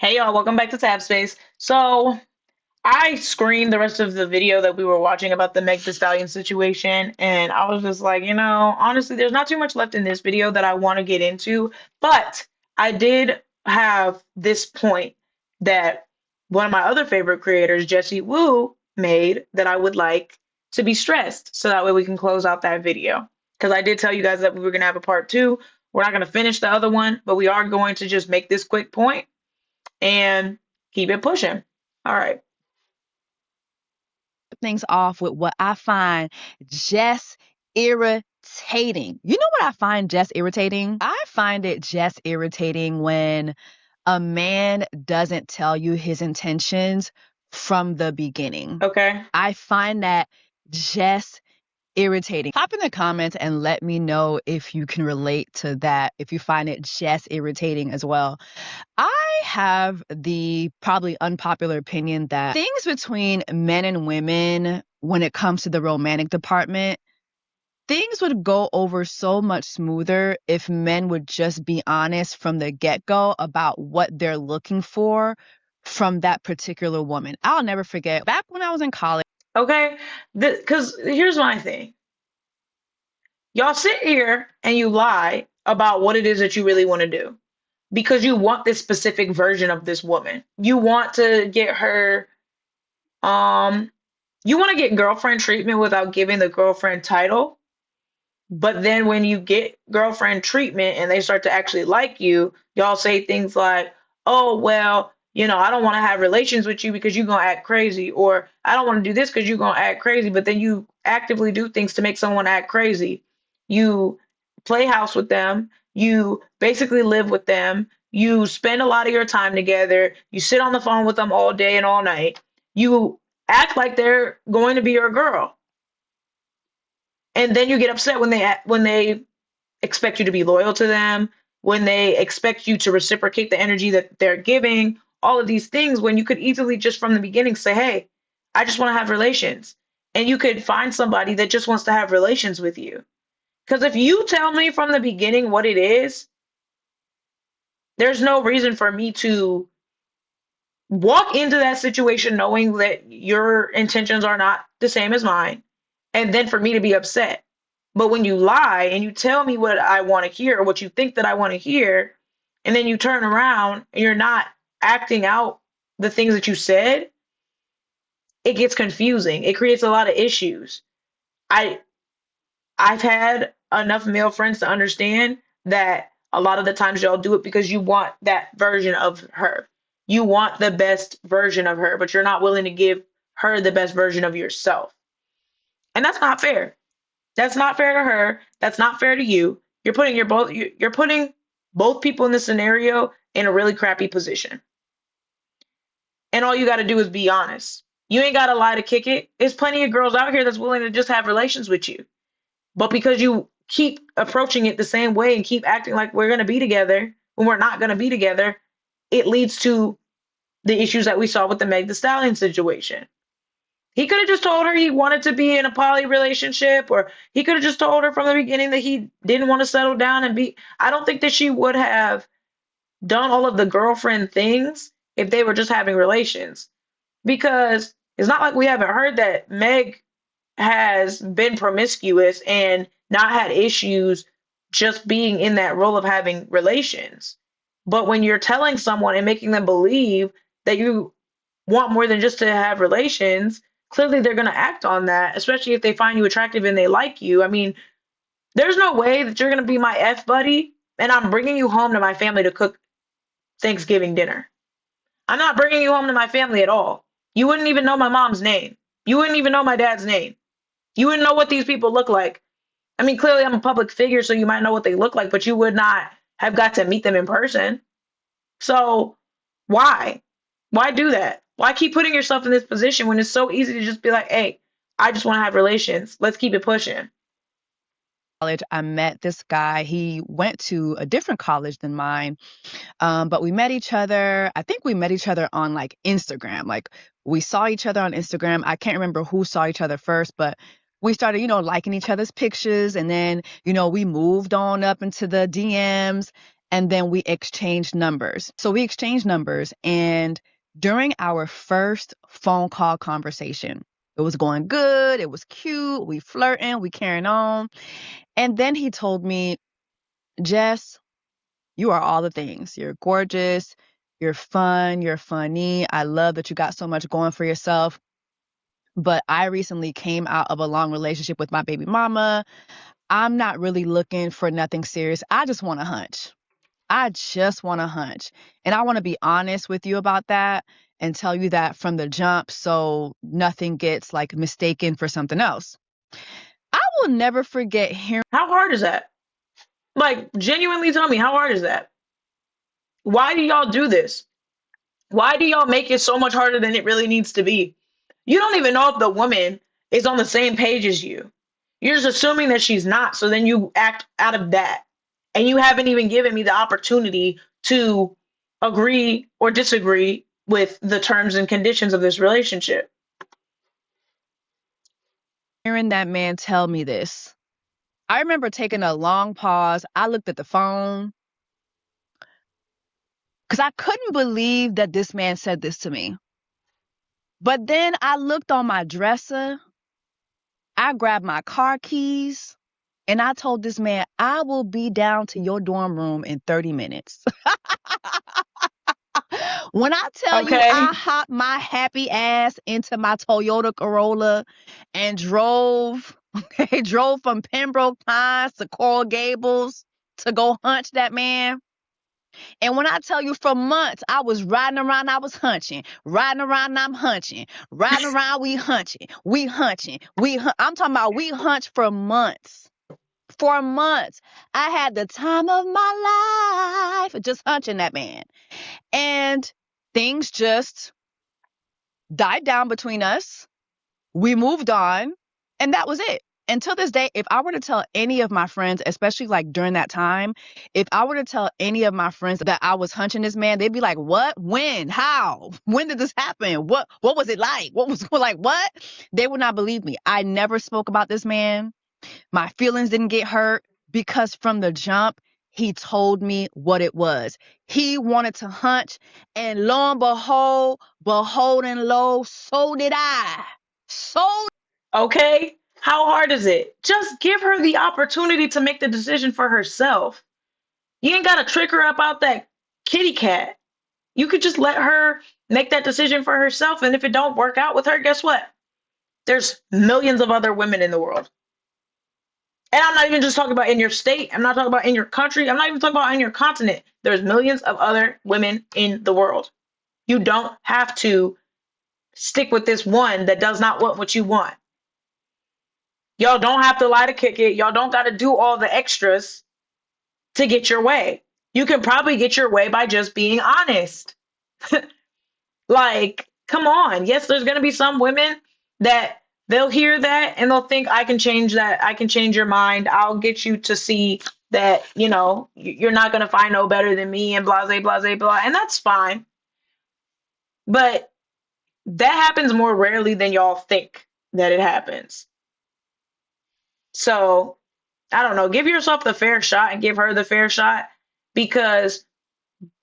Hey y'all, welcome back to Tab Space. So I screened the rest of the video that we were watching about the Meg Thee Stallion situation, and I was just like, honestly, there's not too much left in this video that I want to get into, but I did have this point that one of my other favorite creators, Jessie Woo, made that I would like to be stressed, so that way we can close out that video. Because I did tell you guys that we were gonna have a part two. We're not gonna finish the other one, but we are going to just make this quick point and keep it pushing. All right. Things off with what I find just irritating. You know what I find just irritating? I find it just irritating when a man doesn't tell you his intentions from the beginning. Okay. I find that just irritating. Pop in the comments and let me know if you can relate to that, if you find it just irritating as well. I have the probably unpopular opinion that things between men and women, when it comes to the romantic department, things would go over so much smoother if men would just be honest from the get-go about what they're looking for from that particular woman. I'll never forget back when I was in college. Okay. Because here's my thing. Y'all sit here and you lie about what it is that you really want to do because you want this specific version of this woman. You want to get her, um, you want to get girlfriend treatment without giving the girlfriend title. But then when you get girlfriend treatment and they start to actually like you, y'all say things like, "Oh, well, I don't want to have relations with you because you're going to act crazy," or "I don't want to do this because you're going to act crazy," but then you actively do things to make someone act crazy. You play house with them, you basically live with them, you spend a lot of your time together, you sit on the phone with them all day and all night. You act like they're going to be your girl. And then you get upset when they expect you to be loyal to them, when they expect you to reciprocate the energy that they're giving, all of these things when you could easily just from the beginning say, "Hey, I just want to have relations." And you could find somebody that just wants to have relations with you. Because if you tell me from the beginning what it is, there's no reason for me to walk into that situation knowing that your intentions are not the same as mine, and then for me to be upset. But when you lie and you tell me what I want to hear or what you think that I want to hear, and then you turn around and you're not acting out the things that you said, it gets confusing. It creates a lot of issues. I I've had enough male friends to understand that a lot of the times y'all do it because you want that version of her. You want the best version of her, but you're not willing to give her the best version of yourself. And that's not fair. That's not fair to her. That's not fair to you. You're putting both people in this scenario in a really crappy position. And all you got to do is be honest. You ain't got to lie to kick it. There's plenty of girls out here that's willing to just have relations with you. But because you keep approaching it the same way and keep acting like we're going to be together when we're not going to be together, it leads to the issues that we saw with the Meg Thee Stallion situation. He could have just told her he wanted to be in a poly relationship, or he could have just told her from the beginning that he didn't want to settle down and be. I don't think that she would have done all of the girlfriend things if they were just having relations. Because it's not like we haven't heard that Meg has been promiscuous and not had issues just being in that role of having relations. But when you're telling someone and making them believe that you want more than just to have relations, clearly they're going to act on that, especially if they find you attractive and they like you. I mean, there's no way that you're going to be my F buddy and I'm bringing you home to my family to cook Thanksgiving dinner. I'm not bringing you home to my family at all. You wouldn't even know my mom's name. You wouldn't even know my dad's name. You wouldn't know what these people look like. I mean, clearly I'm a public figure, so you might know what they look like, but you would not have got to meet them in person. So why? Why do that? Why keep putting yourself in this position when it's so easy to just be like, "Hey, I just want to have relations. Let's keep it pushing." I met this guy. He went to a different college than mine. But we met each other. I think we met each other on like Instagram. Like we saw each other on Instagram. I can't remember who saw each other first, but we started, liking each other's pictures. And then, we moved on up into the DMs. and then we exchanged numbers. So we exchanged numbers, and during our first phone call conversation, it was going good, it was cute, we flirting, we carrying on. And then he told me, Jess, you are all the things. You're gorgeous, you're fun, you're funny. I love that you got so much going for yourself. But I recently came out of a long relationship with my baby mama. I'm not really looking for nothing serious. I just want a hunch. I just want a hunch. And I want to be honest with you about that and tell you that from the jump so nothing gets like mistaken for something else. I will never forget hearing How hard is that? Like, genuinely tell me, how hard is that? Why do y'all do this? Why do y'all make it so much harder than it really needs to be? You don't even know if the woman is on the same page as you. You're just assuming that she's not, so then you act out of that. And you haven't even given me the opportunity to agree or disagree with the terms and conditions of this relationship. that man tell me this. I remember taking a long pause. I looked at the phone because I couldn't believe that this man said this to me. But then I looked on my dresser, I grabbed my car keys, and I told this man, I will be down to your dorm room in 30 minutes. When I tell you I Okay? hopped my happy ass into my Toyota Corolla and drove, okay, drove from Pembroke Pines to Coral Gables to go hunch that man. And when I tell you for months, I was riding around, I was hunching, riding around, I'm hunching, riding around, we hunching, we hunching, I'm talking about we hunch for months. For months. I had the time of my life just hunching that man. And things just died down between us. We moved on, and that was it. And to this day, if I were to tell any of my friends, especially like during that time, if I were to tell any of my friends that I was hunching this man, they'd be like, "What? When? How? When did this happen? What was it like? What was like what?" They would not believe me. I never spoke about this man. My feelings didn't get hurt because from the jump, he told me what it was. He wanted to hunch, and lo and behold and lo, so did I. So Okay? How hard is it? Just give her the opportunity to make the decision for herself. You ain't got to trick her about that kitty cat. You could just let her make that decision for herself. And if it don't work out with her, guess what? There's millions of other women in the world. And I'm not even just talking about in your state. I'm not talking about in your country. I'm not even talking about in your continent. There's millions of other women in the world. You don't have to stick with this one that does not want what you want. Y'all don't have to lie to kick it. Y'all don't got to do all the extras to get your way. You can probably get your way by just being honest. Like, come on. Yes, there's going to be some women that they'll hear that and they'll think, I can change that. I can change your mind. I'll get you to see that, you're not going to find no better than me and blah, blah, blah, blah. And that's fine. But that happens more rarely than y'all think that it happens. So I don't know. Give yourself the fair shot and give her the fair shot because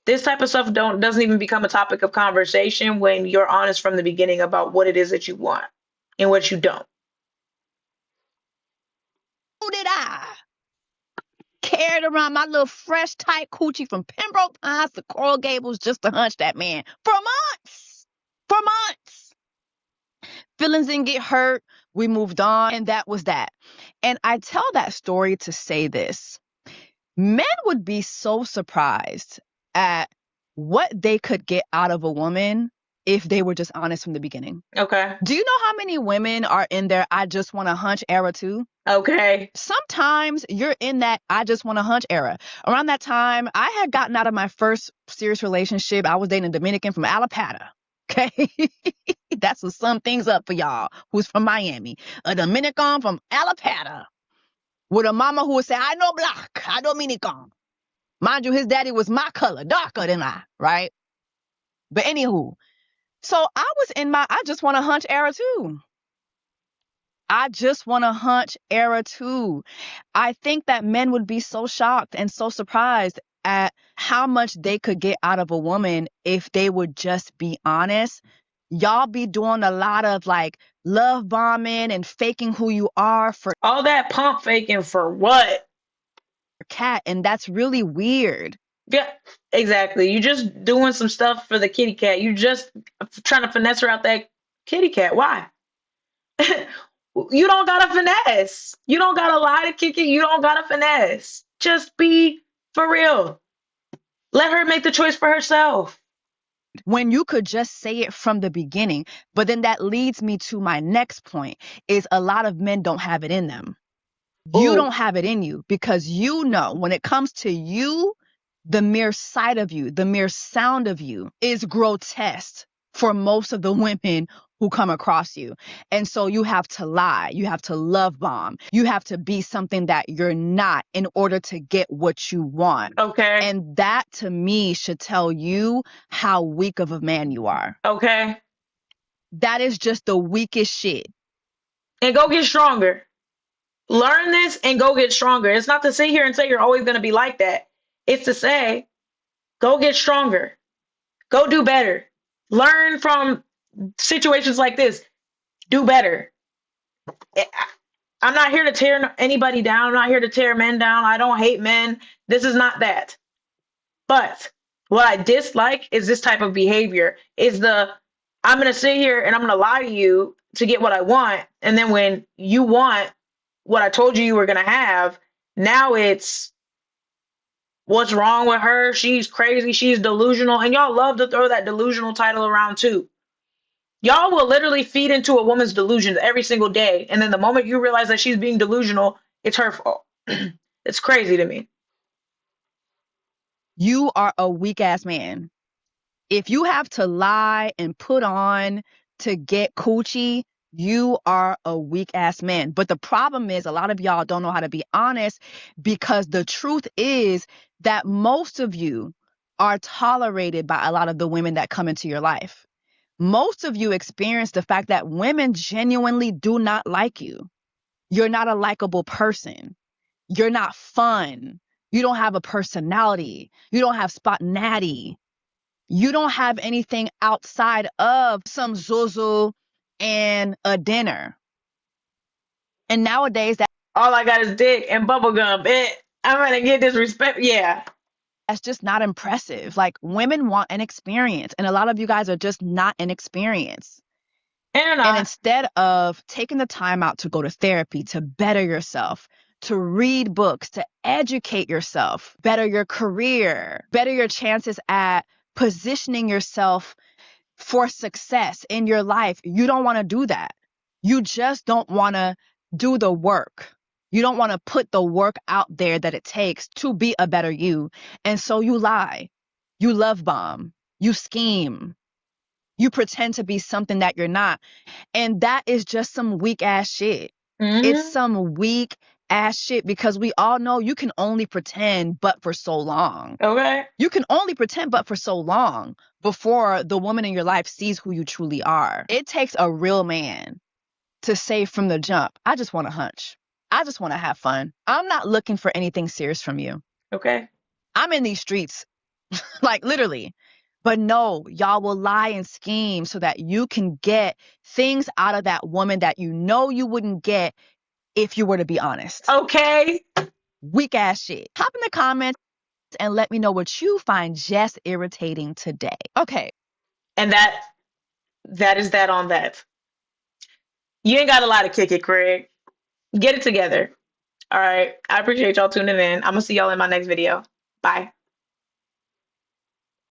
this type of stuff doesn't even become a topic of conversation when you're honest from the beginning about what it is that you want and what you don't. did I. Carried around my little fresh, tight coochie from Pembroke Pines to Coral Gables just to hunch that man for months. For months. Feelings didn't get hurt. We moved on, and that was that. And I tell that story to say this. Men would be so surprised at what they could get out of a woman if they were just honest from the beginning. Okay. Do you know how many women are in their I just want to hunch era too? Okay. Sometimes you're in that I just want to hunch era. Around that time, I had gotten out of my first serious relationship. I was dating a Dominican from Alapata. Okay. That's to sum things up for y'all who's from Miami. A Dominican from Alapata with a mama who would say, I know black, I Dominican. Mind you, his daddy was my color, darker than I, right? But anywho, so I was in my I just want to hunch era too. I just want to hunch era too. I think that men would be so shocked and so surprised at how much they could get out of a woman if they would just be honest, y'all be doing a lot of like love bombing and faking who you are for All that pump faking for what? cat, and that's really weird. Yeah, exactly. You just doing some stuff for the kitty cat. You just trying to finesse her out that kitty cat. Why? You don't gotta finesse. You don't gotta lie to kick it. You don't gotta finesse. Just be for real. Let her make the choice for herself. When you could just say it from the beginning. But then that leads me to my next point is a lot of men don't have it in them. You Ooh, don't have it in you because you know when it comes to you, the mere sight of you, the mere sound of you is grotesque for most of the women who come across you. And so you have to lie, you have to love bomb, you have to be something that you're not in order to get what you want. okay, And that to me should tell you how weak of a man you are. okay. That is just the weakest shit. And go get stronger. Learn this and go get stronger. It's not to sit here and say you're always gonna be like that. It's to say, go get stronger. Go do better. Learn from situations like this. Do better. I'm not here to tear anybody down. I'm not here to tear men down. I don't hate men. This is not that. But what I dislike is this type of behavior. Is the I'm gonna sit here and I'm gonna lie to you to get what I want, and then when you want what I told you you were gonna have, now it's what's wrong with her? She's crazy. She's delusional, and y'all love to throw that delusional title around too. Y'all will literally feed into a woman's delusions every single day, and then the moment you realize that she's being delusional, it's her fault. It's crazy to me. You are a weak ass man. If you have to lie and put on to get coochie, you are a weak ass man. But the problem is, a lot of y'all don't know how to be honest because the truth is that most of you are tolerated by a lot of the women that come into your life. Most of you experience the fact that women genuinely do not like you. You're not a likable person. You're not fun. You don't have a personality. You don't have spontaneity. You don't have anything outside of some zuzu and a dinner. And nowadays, All I got is dick and bubblegum. I'm gonna get disrespect. Yeah. that's just not impressive. Like, women want an experience, and a lot of you guys are just not an experience. And And I. instead of taking the time out to go to therapy, to better yourself, to read books, to educate yourself, better your career, better your chances at positioning yourself for success in your life, you don't want to do that. You just don't want to do the work. You don't want to put the work out there that it takes to be a better you. And so you lie, you love bomb, you scheme, you pretend to be something that you're not. And that is just some weak ass shit. It's Hmm. some weak ass shit because we all know you can only pretend but for so long. Okay. You can only pretend but for so long before the woman in your life sees who you truly are. It takes a real man to say from the jump, I just want to hunch. I just want to have fun. I'm not looking for anything serious from you. Okay. I'm in these streets, like literally. But no, y'all will lie and scheme so that you can get things out of that woman that you know you wouldn't get if you were to be honest. Okay. Weak ass shit. Hop in the comments and let me know what you find just irritating today. Okay. And that is that on that. You ain't got a lot to kick it, Craig. Get it together. All right. I appreciate y'all tuning in. I'm gonna see y'all in my next video. Bye.